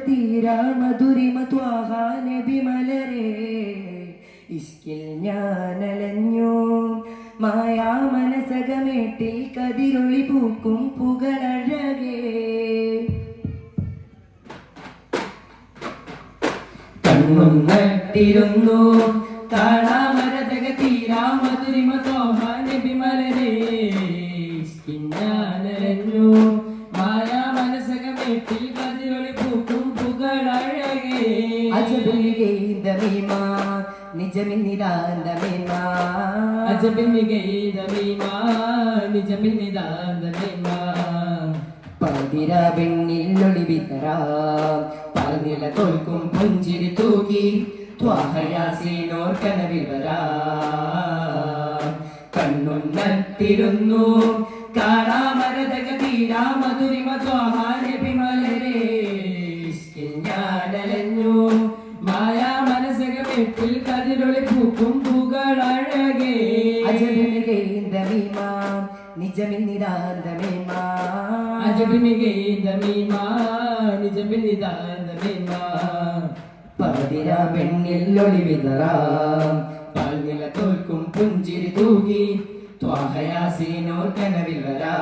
തീരാ മധുരിമ ത്വാഹ നബി മലരേ ഇഷ്കിൽ ഞാനലഞ്ഞു മായാ മനസകമേട്ടിൽ കതിരൊളി പൂക്കും പുകളഴകേ കണ്ണും നട്ടിരുന്നു കാണാമരതക തീരാ മധുരിമ ത്വാഹ നബി മലരേ ഇഷ്കിൽ ഞാനലഞ്ഞു മായാ മനസകമേട്ടിൽ കതിരൊളി പൂക്കും പുകളഴകേ അജബിലിഗൈതമീമാ നിജമിന്നിദാന്തമീമാ അജബിലിഗൈതമീമാ നിജമിന്നിദാന്തമീമാ പതിര വെണ്ണിൽ ഒളിവിതരാ പരനില തോൽക്കും പുഞ്ചിരി തൂകി ത്വാഹ യാസീനോർ കനവിൽ വരാ കണ്ണും നട്ടിരുന്നു കാണാമരതക തീരാ മധുരിമ ത്വാഹ നബി മലരേ ഇഷ്കിൽ ഞാനലഞ്ഞു മായാ മനസകമേട്ടിൽ കതിരൊളി പൂക്കും പുകളഴകേ അജബിലിഗൈതമീമാ നിജമിന്നിദാന്തമീമാ അജബിലിഗൈതമീമാ നിജമിന്നിദാന്തമീമാ പതിര വെണ്ണിൽ ഒളിവിതറാ പാൽനില തോൽക്കും പുഞ്ചിരി തൂകി ത്വാഹ യാസീനോർ കനവിൽ വരാ